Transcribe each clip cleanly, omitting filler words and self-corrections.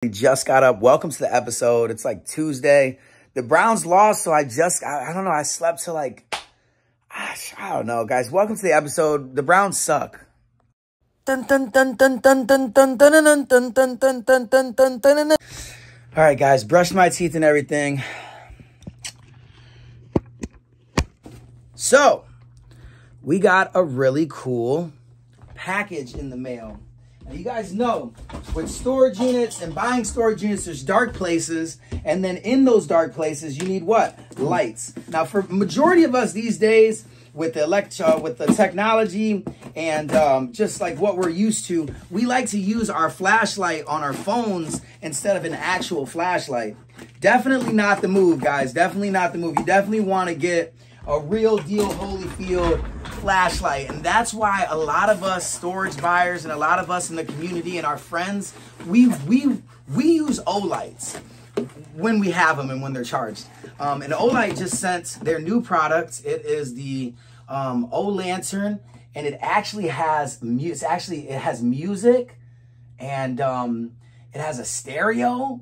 We just got up. Welcome to the episode. It's like Tuesday. The Browns lost, so I don't know. I slept till like, I don't know, guys. Welcome to the episode. The Browns suck. All right, guys. Brushed my teeth and everything. So, we got a really cool package in the mail. Now, you guys know, with storage units and buying storage units, there's dark places. And then in those dark places, you need what? Lights. Now, for majority of us these days, with the technology and just like what we're used to, we like to use our flashlight on our phones instead of an actual flashlight. Definitely not the move, guys. Definitely not the move. You definitely want to get a real deal Holyfield flashlight. And that's why a lot of us storage buyers and a lot of us in the community and our friends, we use OLIGHTs when we have them and when they're charged. And OLIGHT just sent their new product. It is the O-Lantern, and it actually has music, and it has a stereo,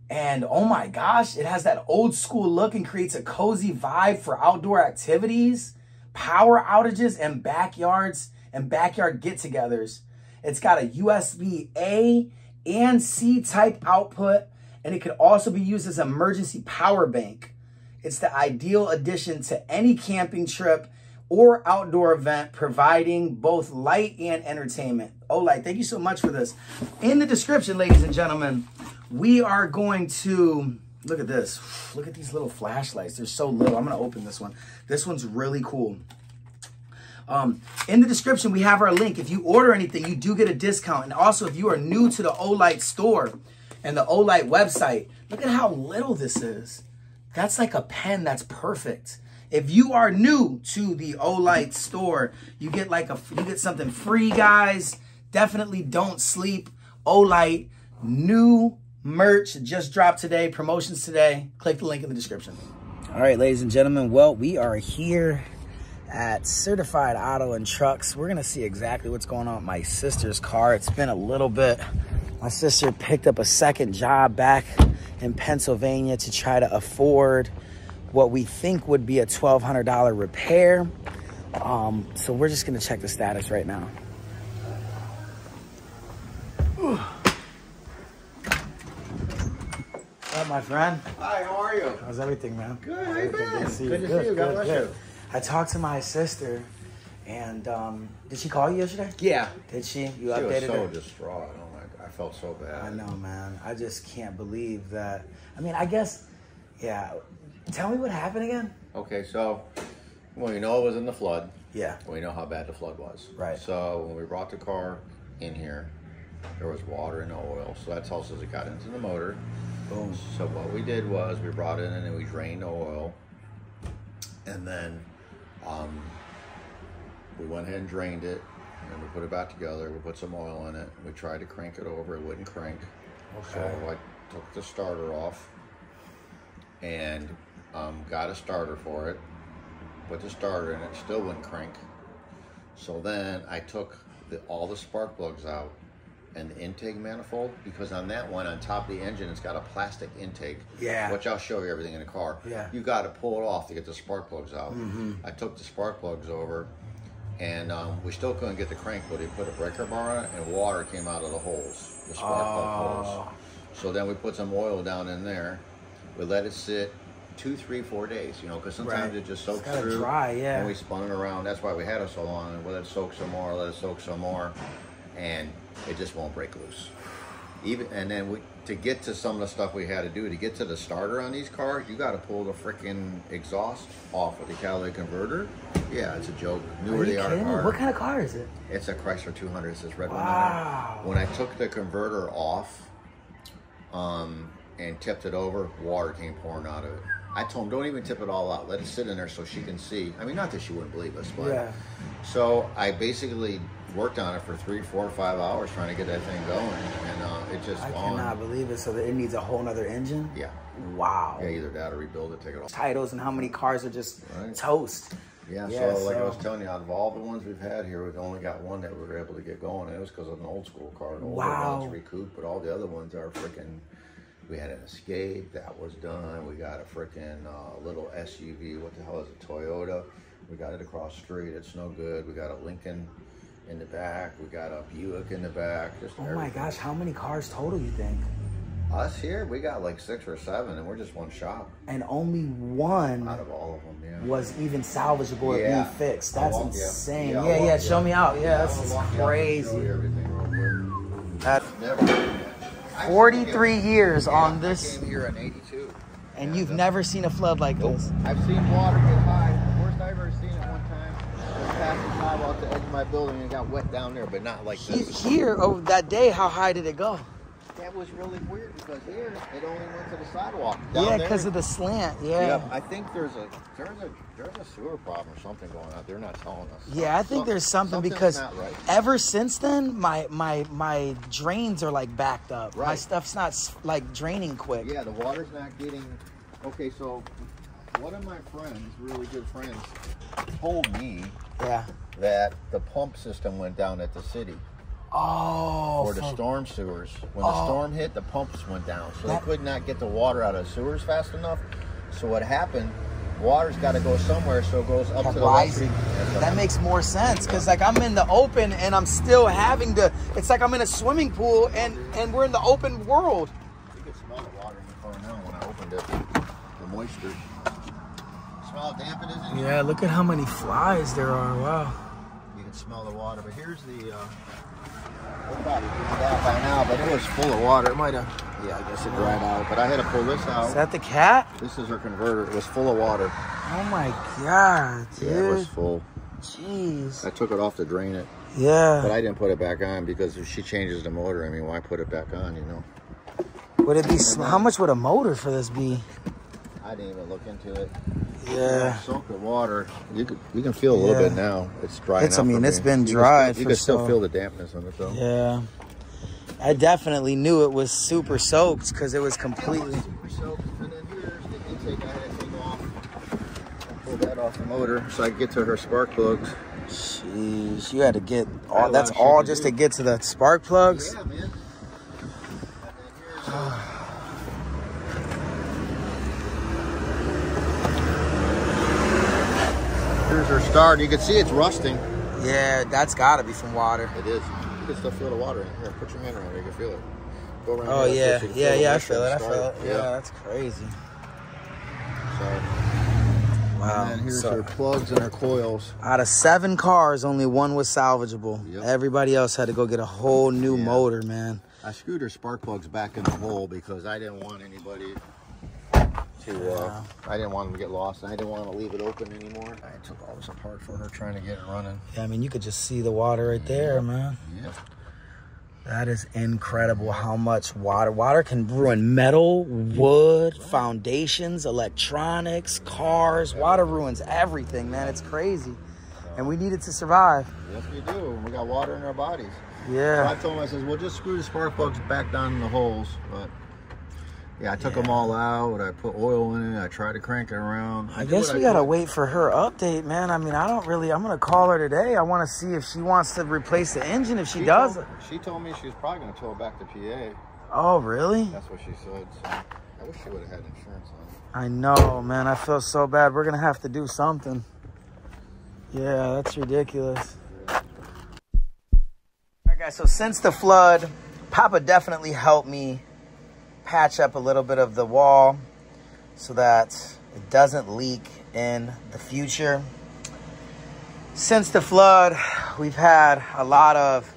and oh my gosh, it has that old school look and creates a cozy vibe for outdoor activities, power outages, and backyard get-togethers. It's got a USB A and C type output, and it could also be used as an emergency power bank. It's the ideal addition to any camping trip or outdoor event, providing both light and entertainment. OLIGHT, thank you so much for this. In the description, ladies and gentlemen, we are going to, look at this. Look at these little flashlights. They're so little. I'm going to open this one. This one's really cool. In the description, we have our link. If you order anything, you do get a discount. And also, if you are new to the OLIGHT store and the OLIGHT website, look at how little this is. That's like a pen. That's perfect. If you are new to the OLIGHT store, you get something free, guys. Definitely don't sleep. OLIGHT, new merch just dropped today. Promotions today. Click the link in the description. All right, ladies and gentlemen. Well, we are here at Certified Auto and Trucks. We're gonna see exactly what's going on with my sister's car. It's been a little bit. My sister picked up a second job back in Pennsylvania to try to afford what we think would be a $1,200 repair. So we're just gonna check the status right now. What's up, my friend? Hi, how are you? How's everything, man? Good, how you been? Good to see you. Good to see you. God bless you. I talked to my sister, and did she call you yesterday? Yeah. Did she? You She updated was so her? distraught. Oh my, I felt so bad. I know, man. I just can't believe that. I mean, I guess, yeah. Tell me what happened again. Okay, so, well, you know it was in the flood. Yeah. We know how bad the flood was. Right. So when we brought the car in here, there was water and oil. So that tells us it got into the motor. Boom. So what we did was we brought it in and we drained the oil. And then we went ahead and drained it. And we put it back together. We put some oil in it. We tried to crank it over. It wouldn't crank. Okay. So I took the starter off and got a starter for it. Put the starter in it. Still wouldn't crank. So then I took all the spark plugs out and the intake manifold, because on that one, on top of the engine, it's got a plastic intake. Yeah. Which I'll show you everything in the car. Yeah. You got to pull it off to get the spark plugs out. Mm-hmm. I took the spark plugs over, and we still couldn't get the crank, but we put a breaker bar on it, and water came out of the holes, the spark plug holes. So then we put some oil down in there. We let it sit 2, 3, 4 days, you know, because sometimes it just soaks through. Dry, yeah. And we spun it around. That's why we had it so long. And we let it soak some more, let it soak some more, and it just won't break loose. And then to get to some of the stuff we had to do to get to the starter on these cars, you got to pull the freaking exhaust off of the catalytic converter. Yeah, it's a joke. Newer they are. What kind of car is it? It's a Chrysler 200. It says red one. Wow. When I took the converter off and tipped it over, water came pouring out of it. I told him, don't even tip it all out. Let it sit in there so she can see. I mean, not that she wouldn't believe us, but. Yeah. So I basically worked on it for 3, 4, 5 hours trying to get that thing going, and it just. I cannot believe it. So that it needs a whole nother engine. Yeah. Wow. Yeah, either that or rebuild it, take it off. Titles and how many cars are just toast. Yeah, Yeah, so like I was telling you, out of all the ones we've had here, we've only got one that we were able to get going, and it was because of an old school car. The older ones recouped, but all the other ones are freaking. We had an Escape that was done. We got a freaking little SUV. What the hell is it? Toyota. We got it across the street. It's no good. We got a Lincoln in the back. We got a Buick in the back. Just oh my gosh, how many cars total you think? Us here, we got like 6 or 7, and we're just one shop. And only one out of all of them, yeah, was even salvageable or being fixed. That's insane. Yeah, show me out. Yeah, that's crazy. That's 43 years on this. I came here in '82. And you've never seen a flood like this? I've seen water get high. The worst I've ever seen it one time was past the sidewalk to the edge of my building and it got wet down there, but not like this. Here, that day, how high did it go? That was really weird because here it only went to the sidewalk. Yeah, because of the slant. Yeah. I think there's a sewer problem or something going on. They're not telling us. Yeah, I think there's something because right. Ever since then, my drains are like backed up. Right. My stuff's not like draining quick. Yeah, the water's not getting. Okay, so one of my friends, really good friends, told me that the pump system went down at the city. Oh, for the storm sewers. When the storm hit, the pumps went down. So they could not get the water out of the sewers fast enough. So what happened, water's got to go somewhere, so it goes up to the rising. That makes more sense because like I'm in the open and I'm still having to, it's like I'm in a swimming pool and we're in the open world. You could smell the water in the car now when I opened it. The moisture. Smell how damp it is in here? Yeah, look at how many flies there are. Wow. You can smell the water, but here's the... we're probably doing that by now, but it was full of water. It might have, yeah, I guess it dried out. But I had to pull this out. Is that the cat? This is her converter. It was full of water. Oh my God, dude. Yeah, it was full. Jeez. I took it off to drain it. Yeah. But I didn't put it back on because if she changes the motor, I mean, why put it back on, you know? Would it be, how much would a motor for this be? I didn't even look into it. Yeah. Soak the water. You can feel a little bit now. It's dry. I mean, it's been dried. You can still feel the dampness on it, though. Yeah. I definitely knew it was super soaked because it was completely. Super soaked. And then here's the intake. I had to take off. Pull that off the motor so I could get to her spark plugs. Jeez, you had to get all. That's all just to get to the spark plugs. Yeah, man. Here's her starter. You can see it's rusting. Yeah, that's got to be from water. It is. You can still feel the water in here. Put your hand around it. You can feel it. Go around. Oh, yeah. I feel it. Yeah, that's crazy. So, wow. And then here's her plugs and her coils. Out of 7 cars, only 1 was salvageable. Yep. Everybody else had to go get a whole new motor, man. I screwed her spark plugs back in the hole because I didn't want anybody to, I didn't want them to get lost, and I didn't want to leave it open anymore. I took all this apart for her, trying to get it running. Yeah, I mean, you could just see the water right there, man. Yeah. That is incredible how much water can ruin metal, wood, foundations, electronics, cars. Water ruins everything, man. It's crazy. And we need it to survive. Yes, we do. We got water in our bodies. Yeah. So I told him, I said, well, just screw the spark plugs back down in the holes. But yeah, I took them all out. I put oil in it. I tried to crank it around. I guess we got to wait for her update, man. I mean, I'm going to call her today. I want to see if she wants to replace the engine. If she does. She told me she was probably going to tow it back to PA. Oh, really? That's what she said. So I wish she would have had insurance on it. I know, man. I feel so bad. We're going to have to do something. Yeah, that's ridiculous. All right, guys. So since the flood, Papa definitely helped me patch up a little bit of the wall so that it doesn't leak in the future. Since the flood, we've had a lot of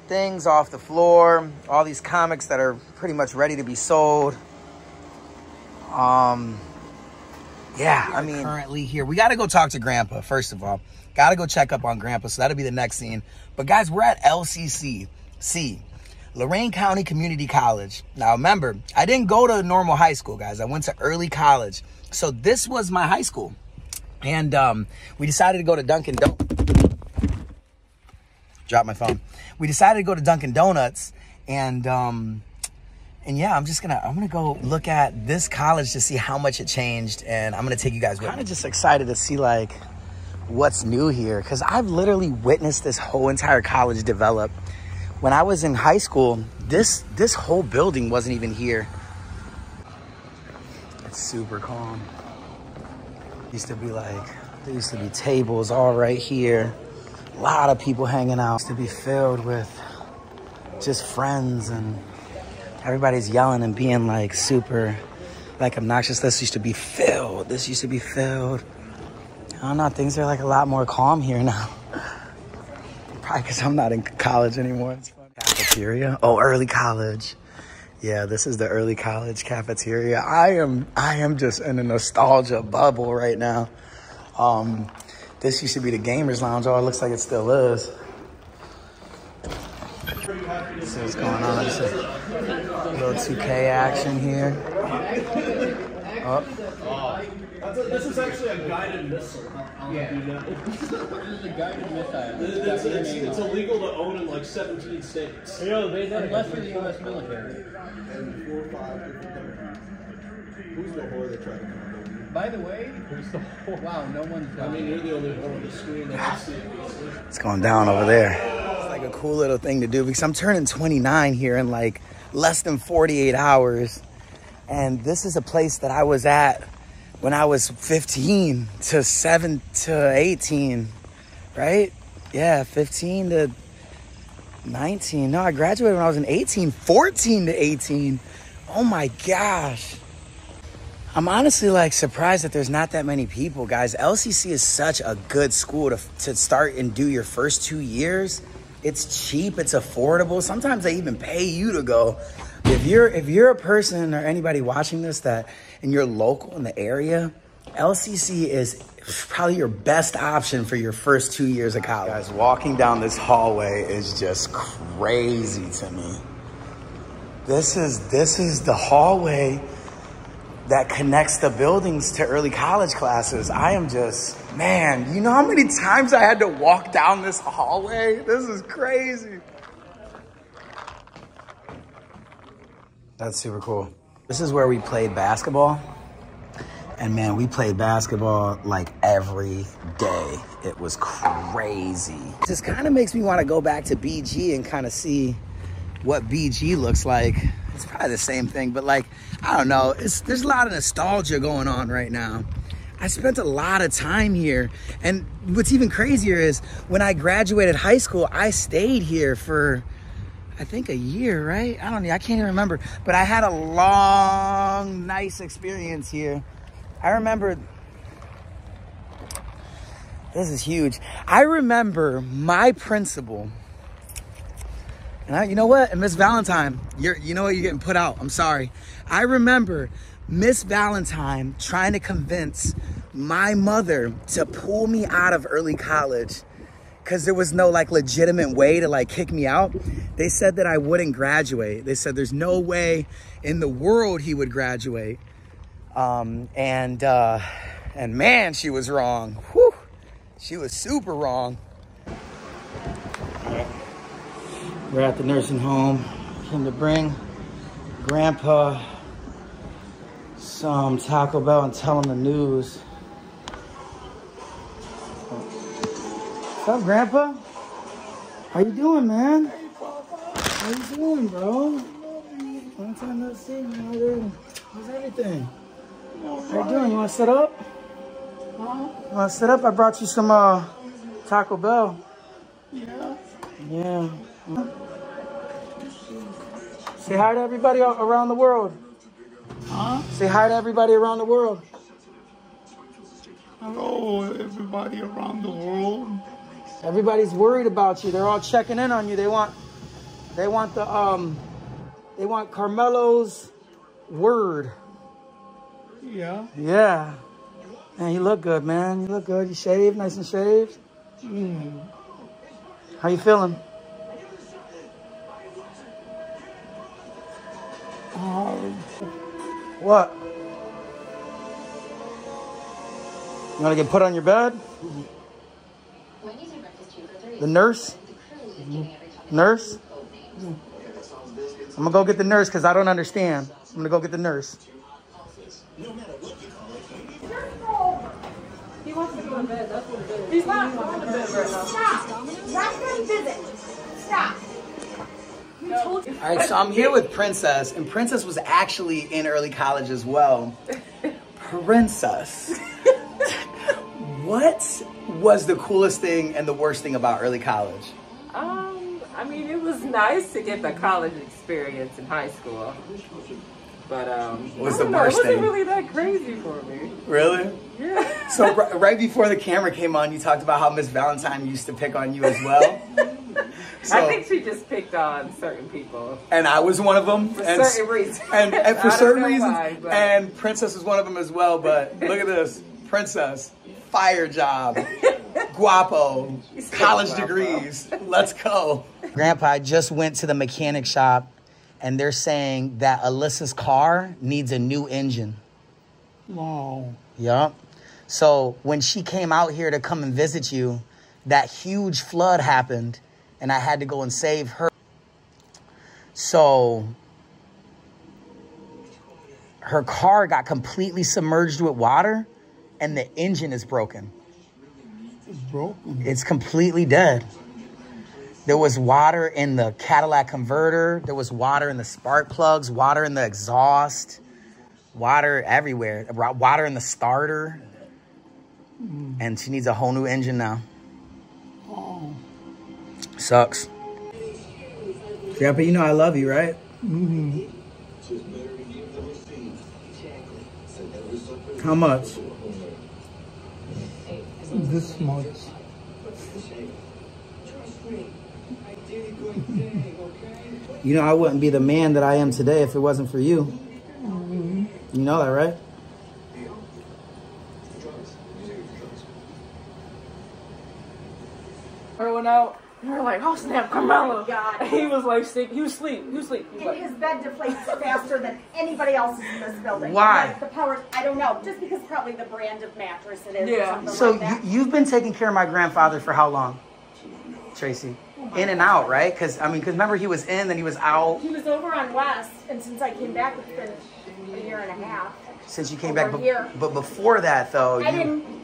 things off the floor, all these comics that are pretty much ready to be sold. Yeah, I mean, currently here, we got to go talk to Grandpa, first of all. Got to go check up on Grandpa, so that'll be the next scene. But guys, we're at LCC, Lorain County Community College. Now remember, I didn't go to normal high school, guys. I went to early college. So this was my high school. And we decided to go to Dunkin' Donuts. Drop my phone. We decided to go to Dunkin' Donuts, and yeah, I'm gonna go look at this college to see how much it changed, and I'm gonna take you guys with me. I'm kind of just excited to see like what's new here, because I've literally witnessed this whole entire college develop. When I was in high school, this whole building wasn't even here. It's super calm. There used to be tables all right here. A lot of people hanging out. It used to be filled with just friends, and everybody's yelling and being like super like obnoxious. This used to be filled. This used to be filled. I don't know, things are like a lot more calm here now. Probably because I'm not in college anymore. It's fun. Cafeteria? Oh, early college. Yeah, this is the early college cafeteria. I am just in a nostalgia bubble right now. This used to be the gamers lounge. Oh, it looks like it still is. This is what's going on. Just a little 2K action here. Oh. This is actually a guided missile. Yeah. This is a guided missile. It's illegal to own in like 17 states. You know, unless you're the U.S. military. And 4 or 5 different countries. Who's the whore that tried to come over? By the way, who's the whore? Wow, no one's. I mean, you're the only one on the screen that can see it. It's going down over there. It's like a cool little thing to do because I'm turning 29 here in like less than 48 hours. And this is a place that I was at when I was 15 to 18, right? Yeah, 15 to 19. No, I graduated when I was in 18, 14 to 18. Oh my gosh. I'm honestly like surprised that there's not that many people, guys. LCC is such a good school to start and do your first 2 years. It's cheap, it's affordable. Sometimes they even pay you to go. If you're a person or anybody watching this that and you're local in the area, LCC is probably your best option for your first 2 years of college. Guys, walking down this hallway is just crazy to me. This is the hallway that connects the buildings to early college classes. I am just, man, you know how many times I had to walk down this hallway? This is crazy. That's super cool. This is where we played basketball. And man, we played basketball like every day. It was crazy. It just kind of makes me want to go back to BG and kind of see what BG looks like. It's probably the same thing, but like, I don't know. There's a lot of nostalgia going on right now. I spent a lot of time here. And what's even crazier is when I graduated high school, I stayed here for, I think, a year, right? I can't even remember. But I had a long, nice experience here. I remember, this is huge. I remember my principal, and you know what? And Miss Valentine, you know what? You're getting put out. I'm sorry. I remember Miss Valentine trying to convince my mother to pull me out of early college because there was no like legitimate way to like kick me out. They said that I wouldn't graduate. They said there's no way in the world he would graduate. And man, she was wrong. Whew. She was super wrong. All right. We're at the nursing home. Came to bring Grandpa some Taco Bell and tell him the news. What's up, Grandpa? How you doing, man? How you doing, bro? Long time no see, man. How's everything? How you doing? You want to sit up? Huh? You want to sit up? I brought you some Taco Bell. Yeah. Yeah. Say hi to everybody around the world. Huh? Say hi to everybody around the world. Hello, everybody around the world. Everybody's worried about you. They're all checking in on you. They want Carmelo's word. Yeah. Yeah. Man, you look good, man. You look good. You shaved, nice and shaved. Mm. How you feeling? What? You want to get put on your bed? Mm-hmm. The nurse? Mm-hmm. Nurse? Mm-hmm. I'm going to go get the nurse because I don't understand. I'm going to go get the nurse. He wants to go to bed. That's what it is. He's not going to bed right now. Stop. Let him visit. Stop. All right, so I'm here with Princess, and Princess was actually in early college as well. Princess, what was the coolest thing and the worst thing about early college? I mean, it was nice to get the college experience in high school, but what was the worst thing? It wasn't really that crazy for me. Really? Yeah. So right before the camera came on, you talked about how Miss Valentine used to pick on you as well. So, I think she just picked on certain people. And I was one of them. For certain reasons. And for certain reasons. Why, and Princess was one of them as well. But look at this. Princess, fire job, guapo, college degrees. Let's go. Grandpa, I just went to the mechanic shop and they're saying that Alyssa's car needs a new engine. Wow. Yup. So when she came out here to come and visit you, that huge flood happened and I had to go and save her. So her car got completely submerged with water and the engine is broken. It's broken? It's completely dead. There was water in the Cadillac converter. There was water in the spark plugs, water in the exhaust, water everywhere, water in the starter. And she needs a whole new engine now. Oh. Sucks. Grandpa, you know I love you, right? Mm-hmm. How much? This much. You know I wouldn't be the man that I am today if it wasn't for you. Mm-hmm. You know that, right? I went out. We were like, oh snap, Carmelo. Oh God. And he was like sick. He was asleep. He was asleep. And like, his bed deflates faster than anybody else's in this building. Why? Like the power, I don't know. Just because probably the brand of mattress it is. Yeah. Or something So like that. you've been taking care of my grandfather for how long, Tracy? In and out, right? Because remember he was in, then he was out. He was over on West, and since I came back, it's been a year and a half. Since you came back, But before that though, I didn't.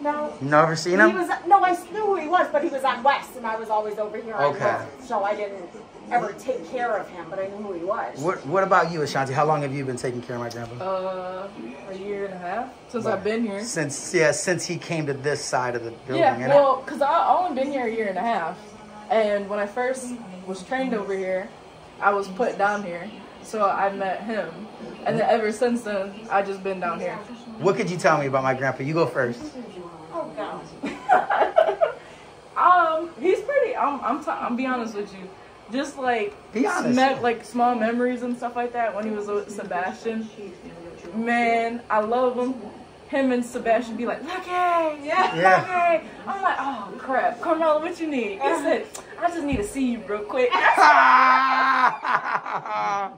No. You never seen him? He was, no, I knew who he was, but he was on West, and I was always over here on West, so I didn't ever take care of him, but I knew who he was. What about you, Ashanti? How long have you been taking care of my grandpa? A year and a half since I've been here. Since he came to this side of the building. Yeah, well, because I only been here a year and a half, and when I first was trained over here, I was put down here, so I met him, and then ever since then, I just been down here. What could you tell me about my grandpa? You go first. Oh no. He's pretty. I'm be honest with you. Just like be honest. Like small memories and stuff like that when he was with Sebastian. Man, I love him. Him and Sebastian be like, Lucky, Lucky. I'm like, oh crap, Carmelo, what you need? He said, I just need to see you real quick. But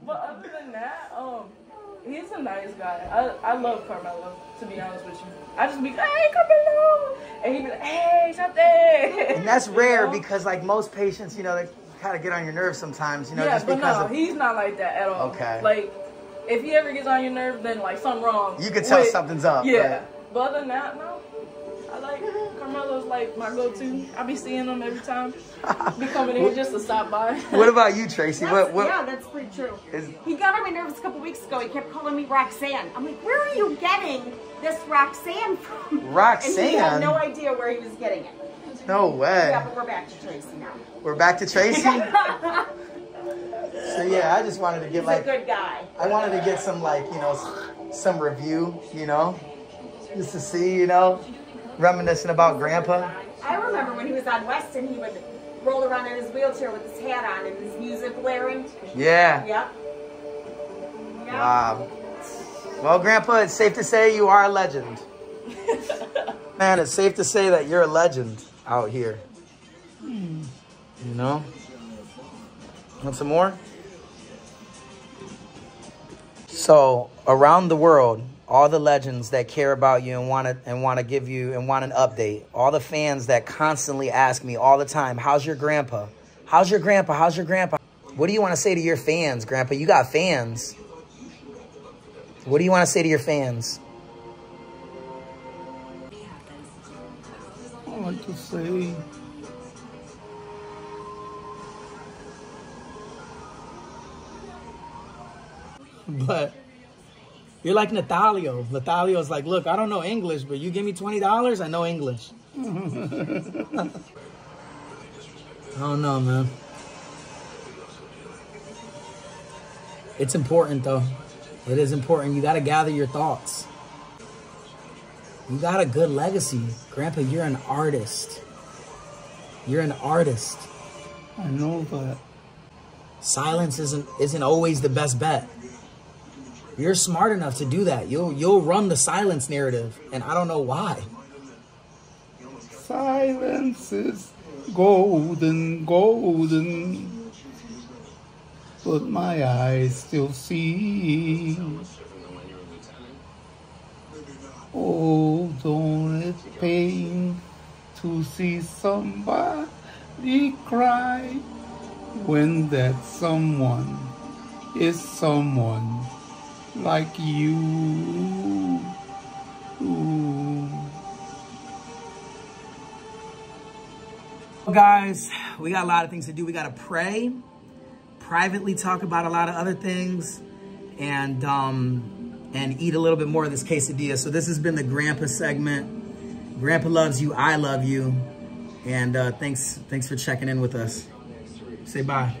other than that, he's a nice guy. I love Carmelo, to be honest with you. I just be, hey, Carmelo! And he'd be like, hey, something! And that's rare because, like, most patients, you know, they kind of get on your nerves sometimes, you know, just because no, he's not like that at all. Okay. Like, if he ever gets on your nerves, then, like, something wrong. You can tell something's up. Yeah. Right? But other than that, no. I like Carmelo's like my go-to. I be seeing him every time. Be coming in just to stop by. What about you, Tracy? Yeah, that's pretty true. He got on my nerves a couple weeks ago. He kept calling me Roxanne. I'm like, where are you getting this Roxanne from? Roxanne? And he had no idea where he was getting it. No way. Yeah, but we're back to Tracy now. We're back to Tracy? So yeah, I just wanted to get He's a good guy. I wanted to get some like, you know, some review, you know, just to see, you know, reminiscing about Grandpa. I remember when he was on West and he would roll around in his wheelchair with his hat on and his music blaring. Yeah. Yep. Wow. Well, Grandpa, it's safe to say you are a legend. Man, it's safe to say that you're a legend out here. You know? Want some more? So, around the world, all the legends that care about you and want to give you and want an update. All the fans that constantly ask me all the time, how's your grandpa? How's your grandpa? How's your grandpa? What do you want to say to your fans, Grandpa? You got fans. What do you want to say to your fans? want to say. But you're like Natalio. Natalio's like, look, I don't know English, but you give me $20, I know English. I don't know, man. It's important, though. It is important. You got to gather your thoughts. You got a good legacy. Grandpa, you're an artist. You're an artist. I know that. Silence isn't always the best bet. You're smart enough to do that. You'll run the silence narrative, and I don't know why. Silence is golden, golden, but my eyes still see. Oh, don't it pain to see somebody cry when that someone is someone like you. Well, guys, we got a lot of things to do. We got to pray, privately talk about a lot of other things, and eat a little bit more of this quesadilla. So this has been the Grandpa segment. Grandpa loves you. I love you. And thanks for checking in with us. Say bye.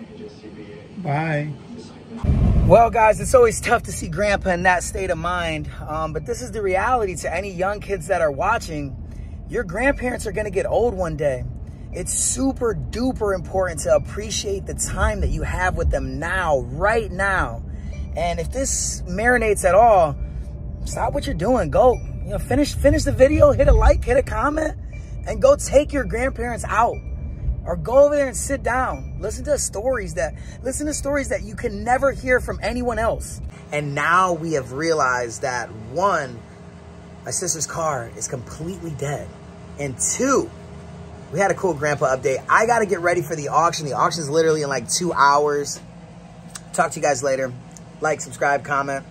Bye. Well, guys, it's always tough to see Grandpa in that state of mind. But this is the reality to any young kids that are watching. Your grandparents are going to get old one day. It's super duper important to appreciate the time that you have with them now, right now. And if this marinates at all, stop what you're doing. Go, finish the video, hit a like, hit a comment, and go take your grandparents out. Or go over there and sit down. Listen to stories that you can never hear from anyone else. And now we have realized that, one, my sister's car is completely dead. And two, we had a cool Grandpa update. I got to get ready for the auction. The auction is literally in like 2 hours. Talk to you guys later. Like, subscribe, comment.